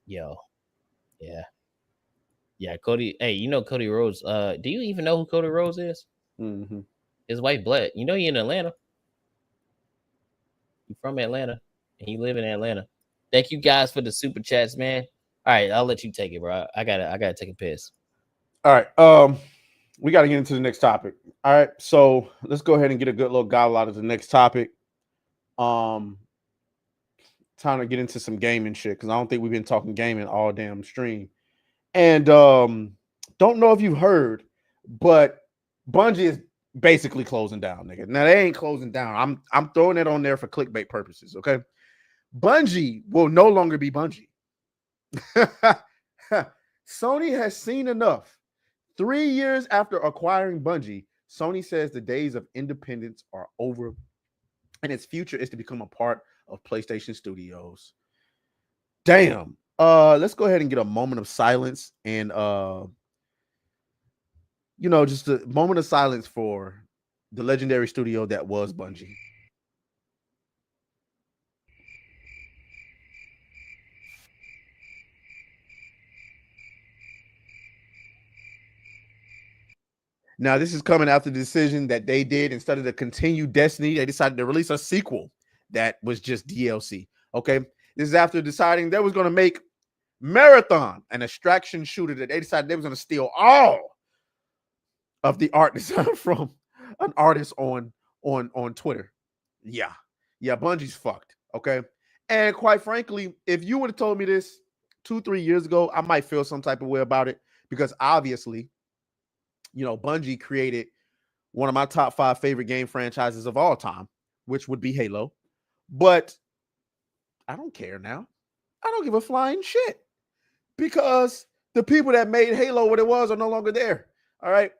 Yo, yeah, yeah. Cody, hey, you know Cody Rhodes. Do you even know who Cody Rhodes is? Mm-hmm. His wife Black. You know he in Atlanta. He from Atlanta, and he live in Atlanta. Thank you guys for the super chats, man. All right, I'll let you take it, bro. I gotta take a piss. All right. We got to get into the next topic. All right. So let's go ahead and get a good little gobble out of the next topic. Um, Time to get into some gaming shit because I don't think we've been talking gaming all damn stream. And don't know if you've heard, but Bungie is basically closing down, nigga. Now they ain't closing down. I'm throwing it on there for clickbait purposes. Okay. Bungie will no longer be Bungie. Sony has seen enough. 3 years after acquiring Bungie, Sony says the days of independence are over and its future is to become a part of PlayStation Studios. Damn. Let's go ahead and get a moment of silence and just a moment of silence for the legendary studio that was Bungie. Now, this is coming after the decision that they did. Instead of to continue Destiny, they decided to release a sequel that was just DLC. Okay. This is after deciding they was going to make Marathon an extraction shooter that they decided they was going to steal all of the art design from an artist on Twitter. Yeah. Yeah, Bungie's fucked. Okay. And quite frankly, if you would have told me this 2-3 years ago, I might feel some type of way about it because obviously, Bungie created one of my top 5 favorite game franchises of all time, which would be Halo. But I don't care now. I don't give a flying shit because the people that made Halo what it was are no longer there. All right,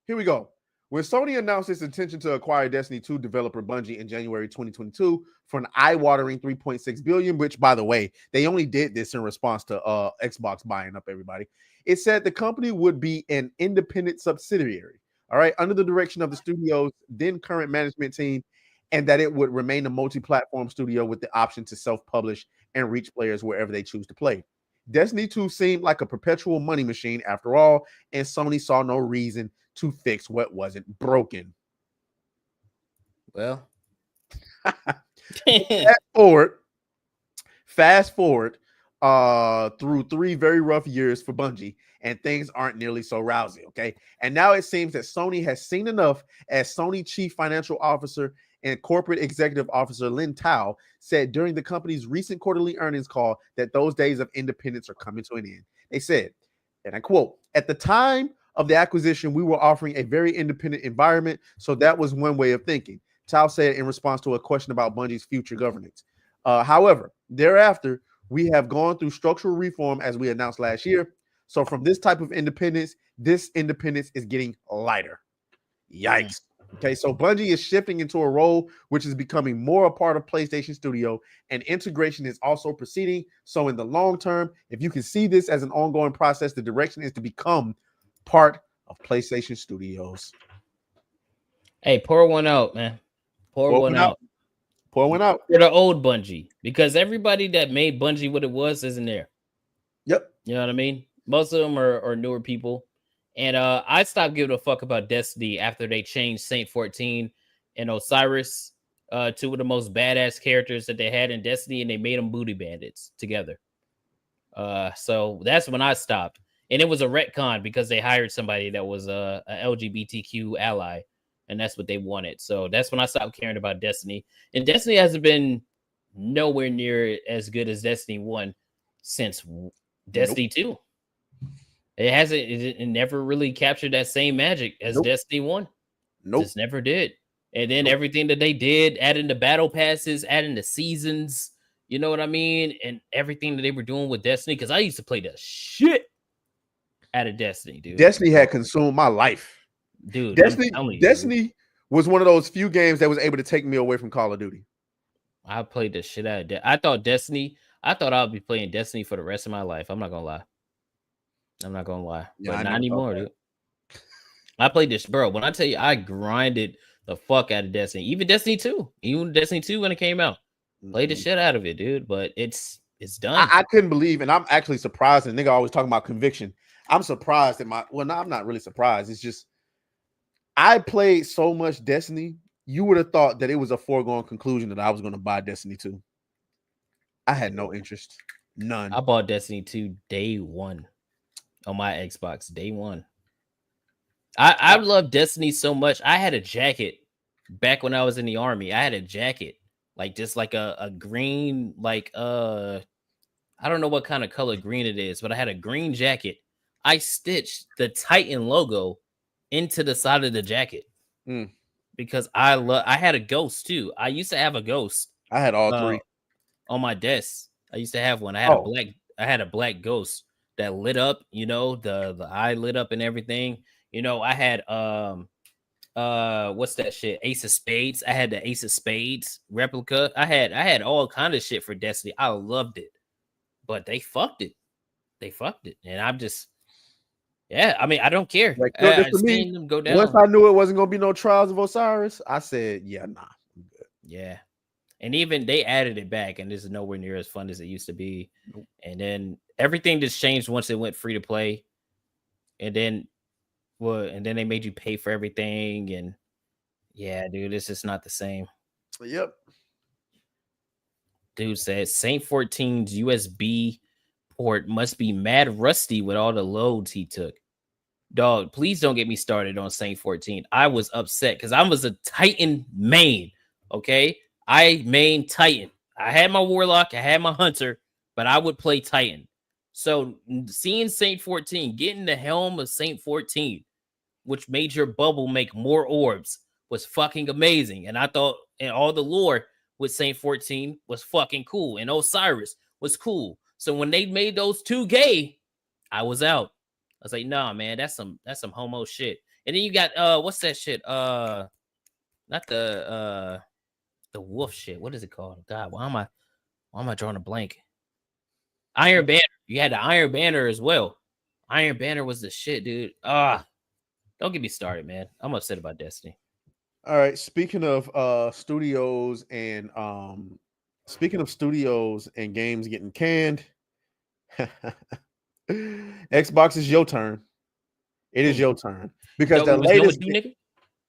here we go. When Sony announced its intention to acquire Destiny 2 developer Bungie in January 2022 for an eye-watering $3.6 billion, which, by the way, they only did this in response to Xbox buying up everybody. It said the company would be an independent subsidiary, all right, under the direction of the studio's then current management team, and that it would remain a multi-platform studio with the option to self-publish and reach players wherever they choose to play. Destiny 2 seemed like a perpetual money machine after all, and Sony saw no reason to fix what wasn't broken. Well, fast forward through 3 very rough years for Bungie, and things aren't nearly so rousing. Okay. And now it seems that Sony has seen enough, as Sony Chief Financial Officer and Corporate Executive Officer Lin Tao said during the company's recent quarterly earnings call that those days of independence are coming to an end. They said, and I quote, "At the time of the acquisition, we were offering a very independent environment, so that was one way of thinking," Tao said in response to a question about Bungie's future governance. However, thereafter, we have gone through structural reform as we announced last year. So from this type of independence, this independence is getting lighter. Yikes. Okay, so Bungie is shifting into a role which is becoming more a part of PlayStation Studio, and integration is also proceeding. So in the long term, if you can see this as an ongoing process, the direction is to become part of PlayStation Studios. hey, pour one out, man. Pour one out. Pour one out. For the old Bungie, because everybody that made Bungie what it was isn't there. Yep. You know what I mean? Most of them are newer people. And I stopped giving a fuck about Destiny after they changed Saint 14 and Osiris, two of the most badass characters that they had in Destiny, and they made them booty bandits together. So that's when I stopped. And it was a retcon because they hired somebody that was a LGBTQ ally, and that's what they wanted. So that's when I stopped caring about Destiny. And Destiny hasn't been nowhere near as good as Destiny 1 since Destiny 2. It hasn't. It never really captured that same magic as Destiny 1. Just never did. And then everything that they did, adding the battle passes, adding the seasons, you know what I mean? And everything that they were doing with Destiny, because I used to play the shit out of Destiny, dude. Destiny had consumed my life. Dude, Destiny was one of those few games that was able to take me away from Call of Duty. I played the shit out of I thought I'd be playing Destiny for the rest of my life. I'm not gonna lie. Yeah, but not anymore, dude. I played this, bro. When I tell you, I grinded the fuck out of Destiny. Even Destiny 2. Even Destiny 2 when it came out. Played the shit out of it, dude. But it's It's done. I couldn't believe, and I'm actually surprised. And nigga always talking about conviction. I'm surprised that no, I'm not really surprised. It's just I played so much Destiny. You would have thought that it was a foregone conclusion that I was going to buy Destiny 2. I had no interest, none. I bought Destiny 2 day one on my Xbox. Day one. I love Destiny so much. I had a jacket back when I was in the army. I had a jacket, like just like a green, like I don't know what kind of color green it is, but I had a green jacket. I stitched the Titan logo into the side of the jacket because I had a ghost too. I used to have a ghost. I had all three on my desk. I used to have one. I had a black ghost that lit up, you know, the eye lit up and everything. You know, I had what's that shit? Ace of Spades. I had the Ace of Spades replica. I had all kind of shit for Destiny. I loved it. But they fucked it. They fucked it. And I'm just I mean, I don't care. Like, I've seen them go down. Once I knew it wasn't gonna be no Trials of Osiris, I said, yeah, nah. I'm good. Yeah. And even they added it back, and this is nowhere near as fun as it used to be. Nope. And then everything just changed once it went free to play. And then they made you pay for everything. And yeah, dude, it's just not the same. Yep. Dude said Saint 14's USB port must be mad rusty with all the loads he took. Dog, please don't get me started on Saint 14. I was upset because I was a Titan main. Okay. I main Titan. I had my Warlock, I had my Hunter, but I would play Titan. So seeing Saint 14, getting the helm of Saint 14, which made your bubble make more orbs, was fucking amazing. And I thought, and all the lore with Saint 14 was fucking cool. And Osiris was cool. So when they made those two gay, I was out. I was like, nah, man, that's some homo shit. And then you got what's that shit? Not the wolf shit. What is it called? God, why am I drawing a blank? Iron Banner. You had the Iron Banner as well. Iron Banner was the shit, dude. Don't get me started, man. I'm upset about Destiny. All right. Speaking of studios and games getting canned, Xbox is your turn. It is your turn because the latest,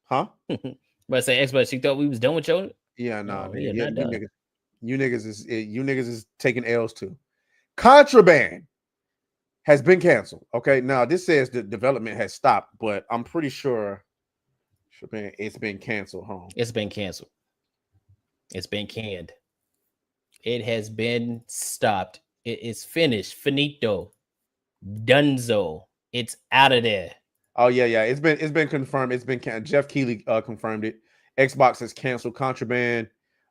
huh? But I say Xbox, you thought we was done with your? Yeah, no, you niggas is taking L's too. Contraband has been canceled. Okay, now this says the development has stopped, but I'm pretty sure it's been canceled. It's been canceled. It's been canned. It has been stopped. It is finished. Finito. Dunzo. It's out of there. Oh yeah. It's been confirmed. It's been Jeff Keighley confirmed it. Xbox has canceled Contraband.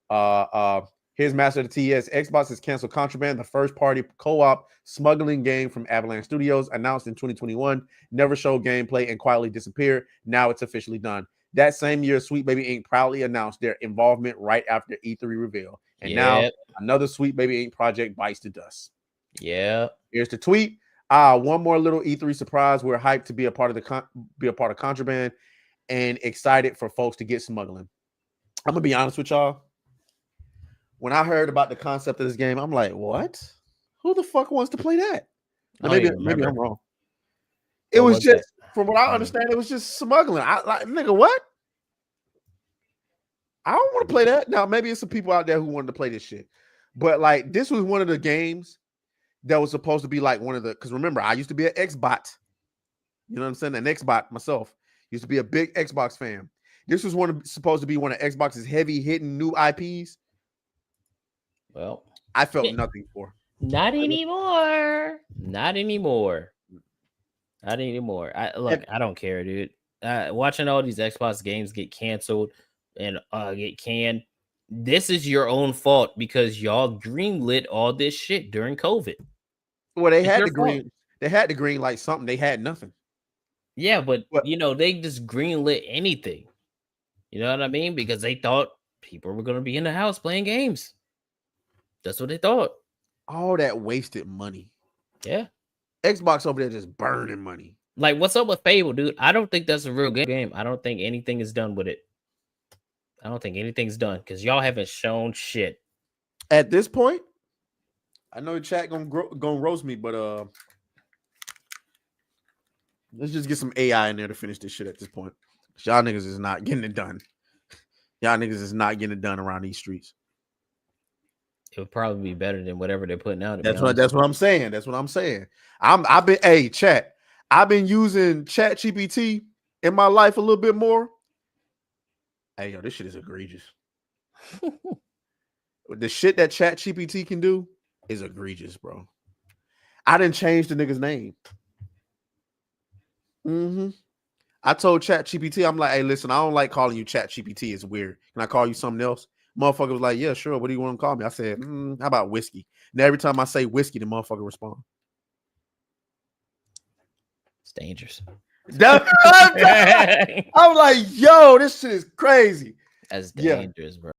Here's Master of the TS. Xbox has canceled Contraband, the first-party co-op smuggling game from Avalanche Studios, announced in 2021. Never showed gameplay and quietly disappeared. Now it's officially done. That same year, Sweet Baby Inc. proudly announced their involvement right after E3 reveal. And now another Sweet Baby Inc. project bites the dust. Yeah. Here's the tweet. One more little E3 surprise. We're hyped to be a part of Contraband and excited for folks to get smuggling. I'm gonna be honest with y'all. When I heard about the concept of this game, I'm like, what? Who the fuck wants to play that? Maybe I'm wrong. It was just, from what I understand, it was just smuggling. Nigga, what? I don't want to play that. Now, maybe it's some people out there who wanted to play this shit. But like, this was one of the games that was supposed to be like one of the, because remember, I used to be an Xbot. You know what I'm saying? An Xbot myself. Used to be a big Xbox fan. This was supposed to be one of Xbox's heavy hitting new IPs. Well, I felt nothing for. Not anymore. Not anymore. Not anymore. I don't care, dude. Watching all these Xbox games get canceled and get canned. This is your own fault because y'all greenlit all this shit during COVID. Well, they had to green light something. They had nothing. Yeah, but you know, they just greenlit anything. You know what I mean? Because they thought people were going to be in the house playing games. That's what they thought. All that wasted money. Yeah. Xbox over there just burning money. Like, what's up with Fable, dude? I don't think that's a real game. I don't think anything is done with it. I don't think anything's done because y'all haven't shown shit. At this point, I know the chat gonna roast me, but let's just get some AI in there to finish this shit at this point. Y'all niggas is not getting it done. Y'all niggas is not getting it done around these streets. It would probably be better than whatever they're putting out. That's what I'm saying. That's what I'm saying. I've been chat. I've been using ChatGPT in my life a little bit more. Hey, yo, this shit is egregious. The shit that ChatGPT can do is egregious, bro. I didn't change the nigga's name. I told ChatGPT, I'm like, hey, listen, I don't like calling you ChatGPT. It's weird. Can I call you something else? Motherfucker was like, yeah, sure. What do you want to call me? I said, how about whiskey? And every time I say whiskey, the motherfucker respond. It's dangerous. I'm like, yo, this shit is crazy. That's dangerous, bro.